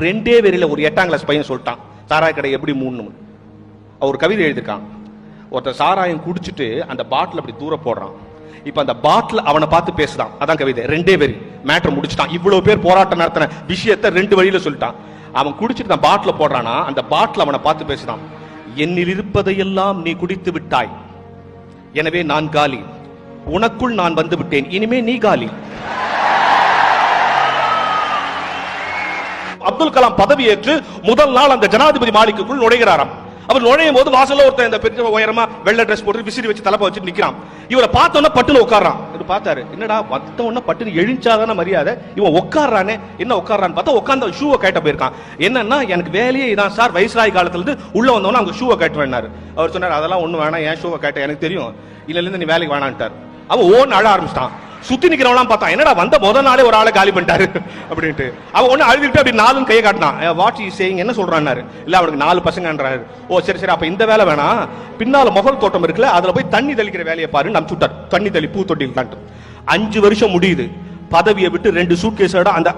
2 வரியில ஒரு 8ஆம் கிளாஸ் பையன் சொல்லிட்டான் சாராய கடை எப்படி மூடணும். அவர் கவிதை எழுதிருக்கான். ஒருத்தர் சாராயம் குடிச்சிட்டு அந்த பாட்டில் அப்படி தூர போடுறான். இப்ப அந்த பாட்டில் அவனை பார்த்து பேசுறான். அதான் கவிதை. 2 வரி மேட்டர் முடிச்சுட்டான். இவ்வளவு பேர் போராட்டம் நடத்தின விஷயத்தை 2 வழியில சொல்லிட்டான். அவன் குடிச்சிட்டு அந்த பாட்டில் போடுறானா, அந்த பாட்டில் அவனை பார்த்து பேசுறான். என்னில் இருப்பதையெல்லாம் நீ குடித்து விட்டாய், எனவே நான் காலி. உனக்குள் நான் வந்து விட்டேன், இனிமே நீ காலி. அப்துல் கலாம் பதவியேற்று முதல் நாள் அந்த ஜனாதிபதி மாளிகைக்குள் நுழைகிறாராம். அவர் நுழையும் போது வாசல்ல ஒருத்தன் இந்த பெரிய உயரமா வெள்ளை ட்ரெஸ் போட்டு விசிறி வச்சு தலைப்பை வச்சு நிக்கிறான். இவரை பார்த்தோன்னா பட்டுன்னு உட்கார்றான். இவர் பார்த்தாரு, என்னடா வந்த உடனே பட்டுன்னு எழுஞ்சாதான மரியாதை, இவன் உட்கார்றானே, என்ன உட்கார்றான்னு பார்த்தா உட்கார்ந்து ஷூவை கேட்ட போயிருக்கான். என்னன்னா, எனக்கு வேலையே இதான் சார், வயசாய் காலத்துல இருந்து உள்ள வந்தவன அங்க ஷூவை கேட்டுவேன்னாரு. அவர் சொன்னார், அதெல்லாம் ஒண்ணு வேணாம், ஏன் ஷூவை கேட்ட எனக்கு தெரியும், இல்ல இருந்து நீ வேலைக்கு வேணான்ட்டார். அவன் ஓன்னு அழ ஆரம்பிச்சிட்டான். சுத்தி நிக்கிறவெல்லாம் பார்த்தா, என்னடா வந்த முதல் நாளே ஒரு ஆளை காலி பண்ணிட்டாரு அப்படின்ட்டு. அவன் ஒண்ணு அழுதுட்டு அப்படி 4 கையை காட்டினான். வாட் இஸ் சேயிங், என்ன சொல்றாரு? இல்ல அவனுக்கு 4 பசங்கன்றாரு. ஓ சரி சரி, அப்ப இந்த வேலை வேணாம், பின்னால முகல் தோட்டம் இருக்குல்ல, அதுல போய் தண்ணி தெளிக்கிற வேலையை பாரு நம்ம சுட்டார். தண்ணி தெளி பூ தொட்டில் காட்டு. 5 வருஷம் முடியுது. பதவியை விட்டு 2 சூட்கேஸோட அந்த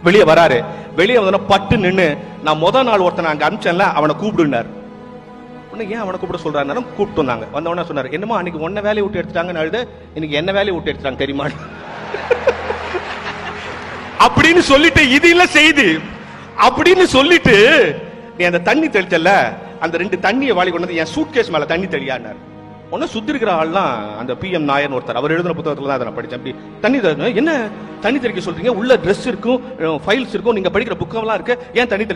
வெளியே வராரு. வெளியே வந்தோன்னா பட்டு நின்று, நான் முதல் நாள் ஒருத்தனை அங்க அனுப்பிச்சேன்ல, அவனை கூப்பிடுனார். ஏன் அவனை கூப்பிட சொல்றாரு? கூப்பிட்டு வந்தாங்க. வந்தவன சொன்னாரு, என்னமா அன்னைக்கு உன்ன வேலையை விட்டு எடுத்துட்டாங்கன்னு அழுது, இன்னைக்கு என்ன வேலையை விட்டு எடுத்துட்டாங்க தெரியுமா அப்படின்னு சொல்லிட்டு, இது இல்ல செய்தி அப்படின்னு சொல்லிட்டு, நீ அந்த தண்ணி தெளிச்சல, அந்த 2 தண்ணியை வாளி கொண்டு என் சூட்கேஸ் மேல தண்ணி தெளியானார். ஒன்னு சுத்தி இருக்கிற ஆள்லாம் அந்த PM நாயர் ஒருத்தர், அவர் எழுதின புத்தகத்துல தான் நான் படிச்சேன். அப்படி தண்ணி என்ன தண்ணி தெளிக்க சொல்றீங்க, உள்ள ட்ரெஸ் இருக்கும், ஃபைல்ஸ் இருக்கும், நீங்க படிக்கிற புக்கெல்லாம் இருக்கு, ஏன் தண்ணி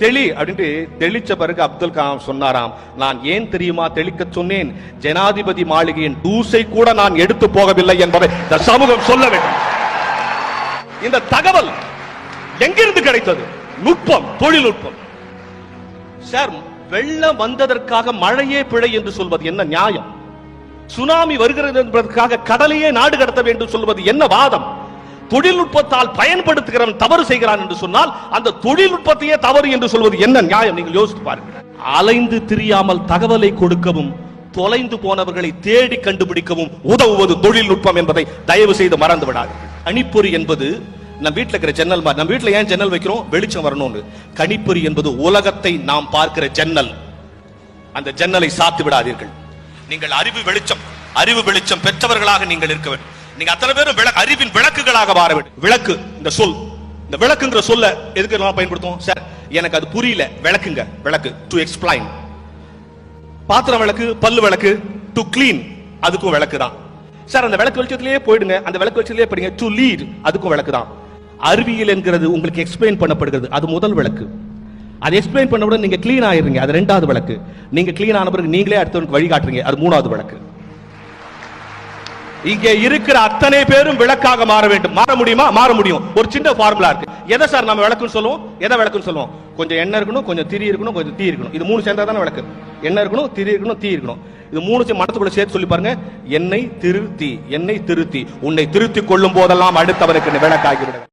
தெளி அப்படின்ட்டு தெளிச்ச பிறகு அப்துல் கலாம் சொன்னாராம், நான் ஏன் தெரியுமா தெளிக்க சொன்னேன், ஜனாதிபதி மாளிகையின் தூசை கூட நான் எடுத்து போகவில்லை என்பதை இந்த சமூகம் சொல்ல வேண்டும். இந்த தகவல் எங்கிருந்து கிடைத்தது? நுட்பம், தொழில்நுட்பம். சார், வெள்ளம் வந்ததற்காக மழையே பிழை என்று சொல்வது என்ன நியாயம்? சுனாமி வருகிறது என்பதற்காக கடலையே நாடு கடத்த வேண்டும் சொல்வது என்ன வாதம்? தொழில்நுட்பத்தால் பயன்படுத்துகிறவன் தவறு செய்கிறான் என்று சொன்னால் அந்த தொழில்நுட்பத்தையே தவறு என்று சொல்வது என்ன நியாயம்? நீங்கள் யோசித்து பாருங்கள். அலைந்து திரியாமல் தகவலை கொடுக்கவும், தொலைந்து போனவர்களை தேடி கண்டுபிடிக்கவும் உதவுவது தொழில்நுட்பம் என்பதை தயவு செய்து மறந்து விடாது. கணிப்பொறி என்பது நம்ம வீட்டில் இருக்கிற ஜன்னல். நம்ம வீட்டில் ஏன் ஜன்னல் வைக்கிறோம்? வெளிச்சம் வரணும்னு. கணிப்பொறி என்பது உலகத்தை நாம் பார்க்கிற ஜன்னல். அந்த ஜன்னலை சாத்து விடாதீர்கள். நீங்கள் அறிவு வெளிச்சம் பெற்றவர்களாக நீங்கள் இருக்க வேண்டும். நீங்க அத்தனை பேரும் அறிவின் விளக்குகளாக மாற வேண்டும். விளக்கு, இந்த சொல், இந்த விளக்குங்கிற சொல்ல எதுக்கு நான் பயன்படுத்துவோம்? சார், எனக்கு அது புரியல, விளக்குங்க. விளக்கு, டு எக்ஸ்பிளைன். பாத்திரம் விளக்கு, பல்லு விளக்கு, டு கிளீன், அதுக்கும் விளக்கு தான். சார், அந்த விளக்கு வெளிச்சத்திலேயே போயிடுங்க, அந்த விளக்கு வெளிச்சத்திலேயே படிங்க, டு லீட், அதுக்கும் விளக்கு தான். அறிவியல் என்கிறது உங்களுக்கு எக்ஸ்பிளைன் பண்ணப்படுகிறது, அது முதல் விளக்கு. அது எக்ஸ்பிளைன் பண்ணவுடன் நீங்க கிளீன் ஆயிருங்க, அது 2வது விளக்கு. நீங்க கிளீன் ஆன பிறகு நீங்களே அடுத்தவனுக்கு வழிகாட்டுறீங்க, அது 3வது விளக்கு. இங்கே இருக்கிற அத்தனை பேரும் விளக்காக மாற வேண்டும். மாற முடியுமா? மாற முடியும். ஒரு சின்ன ஃபார்முலா இருக்கு. எதை சார் நம்ம விளக்குன்னு சொல்லுவோம்? எதை விளக்குன்னு சொல்லுவோம்? கொஞ்சம் எண்ணெய் இருக்கணும், கொஞ்சம் திரி இருக்கணும், கொஞ்சம் தீ இருக்கணும். இது 3 சேர்ந்தா தானே விளக்கு. எண்ணெய் இருக்கணும், திரி இருக்கணும், தீ இருக்கணும். இது 3 மனத்துக்குள்ள சேர்த்து சொல்லி பாருங்க. எண்ணெய் திருத்தி, எண்ணெய் திருத்தி, உன்னை திருத்திக் கொள்ளும் போதெல்லாம் அடுத்தவனுக்கு விளக்காகிவிடுங்க.